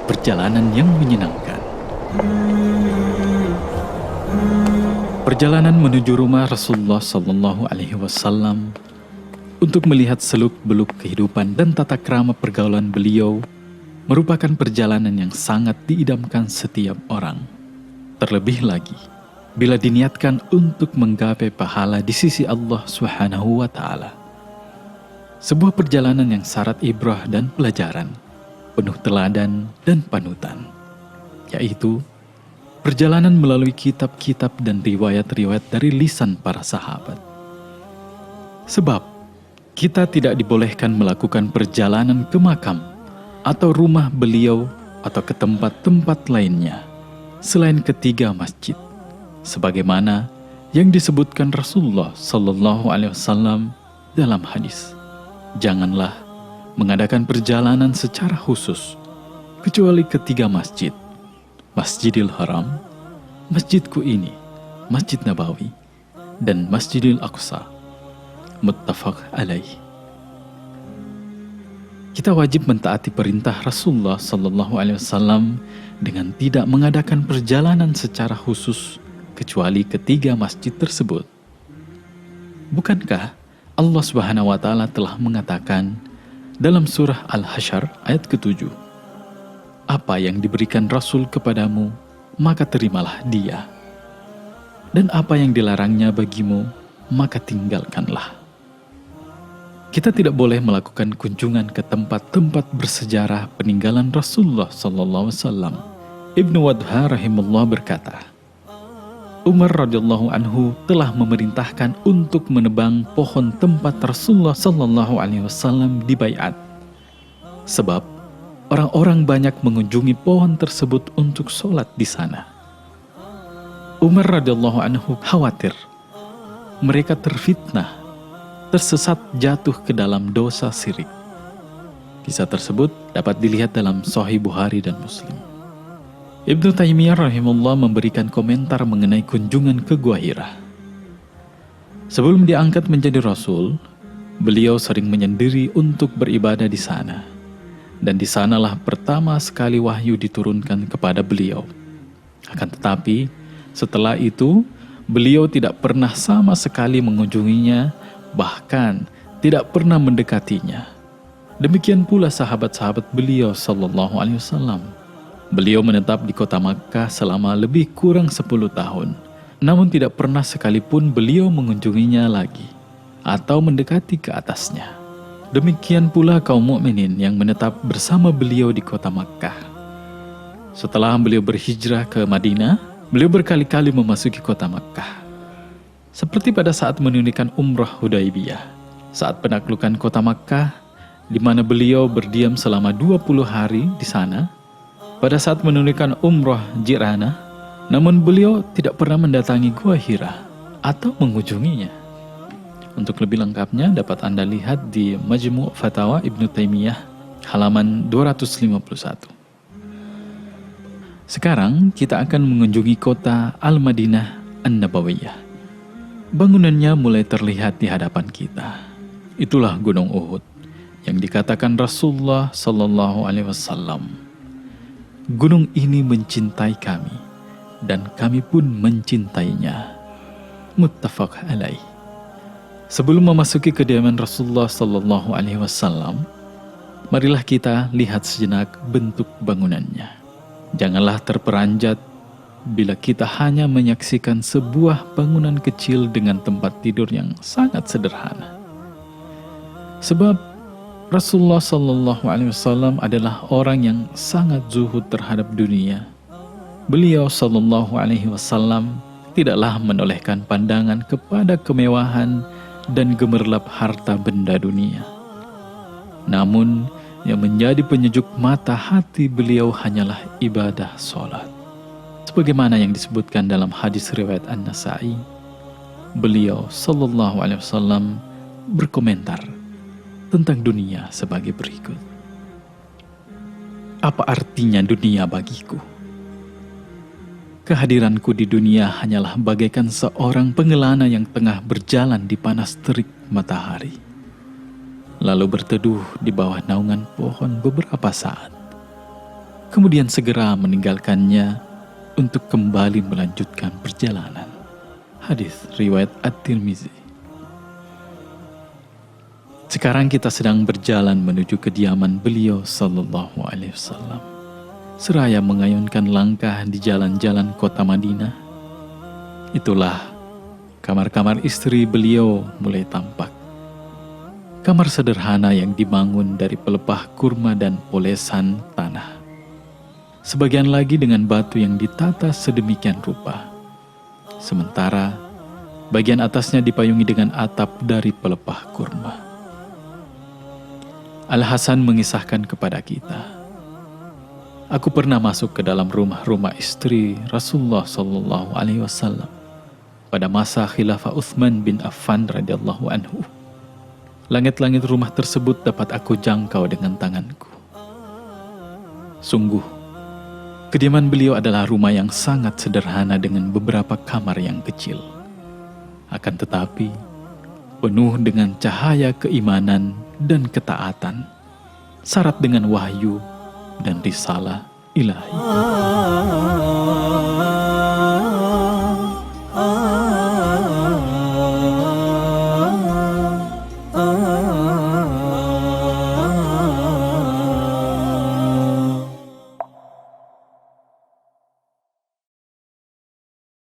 perjalanan yang menyenangkan. Perjalanan menuju rumah Rasulullah Sallallahu Alaihi Wasallam untuk melihat seluk-beluk kehidupan dan tata krama pergaulan beliau merupakan perjalanan yang sangat diidamkan setiap orang. Terlebih lagi, bila diniatkan untuk menggapai pahala di sisi Allah Subhanahu wa Ta'ala. Sebuah perjalanan yang syarat ibrah dan pelajaran, penuh teladan dan panutan, yaitu perjalanan melalui kitab-kitab dan riwayat-riwayat dari lisan para sahabat. Sebab, kita tidak dibolehkan melakukan perjalanan ke makam atau rumah beliau atau ke tempat-tempat lainnya selain ketiga masjid, sebagaimana yang disebutkan Rasulullah Sallallahu Alaihi Wasallam dalam hadis. Janganlah mengadakan perjalanan secara khusus kecuali ketiga masjid: Masjidil Haram, masjidku ini, Masjid Nabawi, dan Masjidil Aqsa. Muttafaq alaih. Kita wajib mentaati perintah Rasulullah Sallallahu Alaihi Wasallam dengan tidak mengadakan perjalanan secara khusus kecuali ketiga masjid tersebut. Bukankah Allah Subhanahu wa Ta'ala telah mengatakan dalam surah Al-Hasyr ayat ke-7, apa yang diberikan Rasul kepadamu, maka terimalah dia. Dan apa yang dilarangnya bagimu, maka tinggalkanlah. Kita tidak boleh melakukan kunjungan ke tempat-tempat bersejarah peninggalan Rasulullah SAW. Ibnu Wadha rahimahullah berkata, Umar radhiyallahu anhu telah memerintahkan untuk menebang pohon tempat Rasulullah SAW dibaiat. Sebab orang-orang banyak mengunjungi pohon tersebut untuk sholat di sana. Umar radhiyallahu anhu khawatir mereka terfitnah, tersesat jatuh ke dalam dosa syirik. Kisah tersebut dapat dilihat dalam Sahih Bukhari dan Muslim. Ibnu Taimiyah rahimahullah memberikan komentar mengenai kunjungan ke Gua Hira. Sebelum diangkat menjadi Rasul, beliau sering menyendiri untuk beribadah di sana. Dan di sanalah pertama sekali wahyu diturunkan kepada beliau. Akan tetapi, setelah itu, beliau tidak pernah sama sekali mengunjunginya, bahkan tidak pernah mendekatinya. Demikian pula sahabat-sahabat beliau Sallallahu Alaihi Wasallam. Beliau menetap di kota Makkah selama lebih kurang 10 tahun. Namun tidak pernah sekalipun beliau mengunjunginya lagi atau mendekati ke atasnya. Demikian pula kaum mukminin yang menetap bersama beliau di kota Makkah. Setelah beliau berhijrah ke Madinah, beliau berkali-kali memasuki kota Makkah. Seperti pada saat menunaikan umrah Hudaibiyah, saat penaklukan kota Makkah, di mana beliau berdiam selama 20 hari di sana, pada saat menunaikan umrah Jiranah, namun beliau tidak pernah mendatangi Gua Hira atau mengunjunginya. Untuk lebih lengkapnya dapat Anda lihat di Majmu' Fatawa Ibnu Taimiyah halaman 251. Sekarang kita akan mengunjungi kota Al-Madinah An-Nabawiyah. Bangunannya mulai terlihat di hadapan kita. Itulah Gunung Uhud yang dikatakan Rasulullah Sallallahu Alaihi Wasallam, gunung ini mencintai kami dan kami pun mencintainya. Muttafaq alaih. Sebelum memasuki kediaman Rasulullah Sallallahu Alaihi Wasallam, marilah kita lihat sejenak bentuk bangunannya. Janganlah terperanjat bila kita hanya menyaksikan sebuah bangunan kecil dengan tempat tidur yang sangat sederhana. Sebab Rasulullah Sallallahu Alaihi Wasallam adalah orang yang sangat zuhud terhadap dunia. Beliau Sallallahu Alaihi Wasallam tidaklah menolehkan pandangan kepada kemewahan dan gemerlap harta benda dunia. Namun, yang menjadi penyejuk mata hati beliau hanyalah ibadah sholat. Sebagaimana yang disebutkan dalam hadis riwayat An-Nasa'i, beliau Sallallahu Alaihi Wasallam berkomentar tentang dunia sebagai berikut. Apa artinya dunia bagiku? Kehadiranku di dunia hanyalah bagaikan seorang pengelana yang tengah berjalan di panas terik matahari, lalu berteduh di bawah naungan pohon beberapa saat. kemudian segera meninggalkannya untuk kembali melanjutkan perjalanan. Hadis riwayat At-Tirmizi. Sekarang kita sedang berjalan menuju kediaman beliau sallallahu alaihi wasallam. Seraya mengayunkan langkah di jalan-jalan kota Madinah, itulah kamar-kamar istri beliau mulai tampak. Kamar sederhana yang dibangun dari pelepah kurma dan polesan tanah. Sebagian lagi dengan batu yang ditata sedemikian rupa. Sementara bagian atasnya dipayungi dengan atap dari pelepah kurma. Al-Hasan mengisahkan kepada kita, aku pernah masuk ke dalam rumah-rumah istri Rasulullah sallallahu alaihi wasallam pada masa khilafah Utsman bin Affan radhiyallahu anhu. Langit-langit rumah tersebut dapat aku jangkau dengan tanganku. Sungguh, kediaman beliau adalah rumah yang sangat sederhana dengan beberapa kamar yang kecil. Akan tetapi, penuh dengan cahaya keimanan dan ketaatan, syarat dengan wahyu dan risalah ilahi.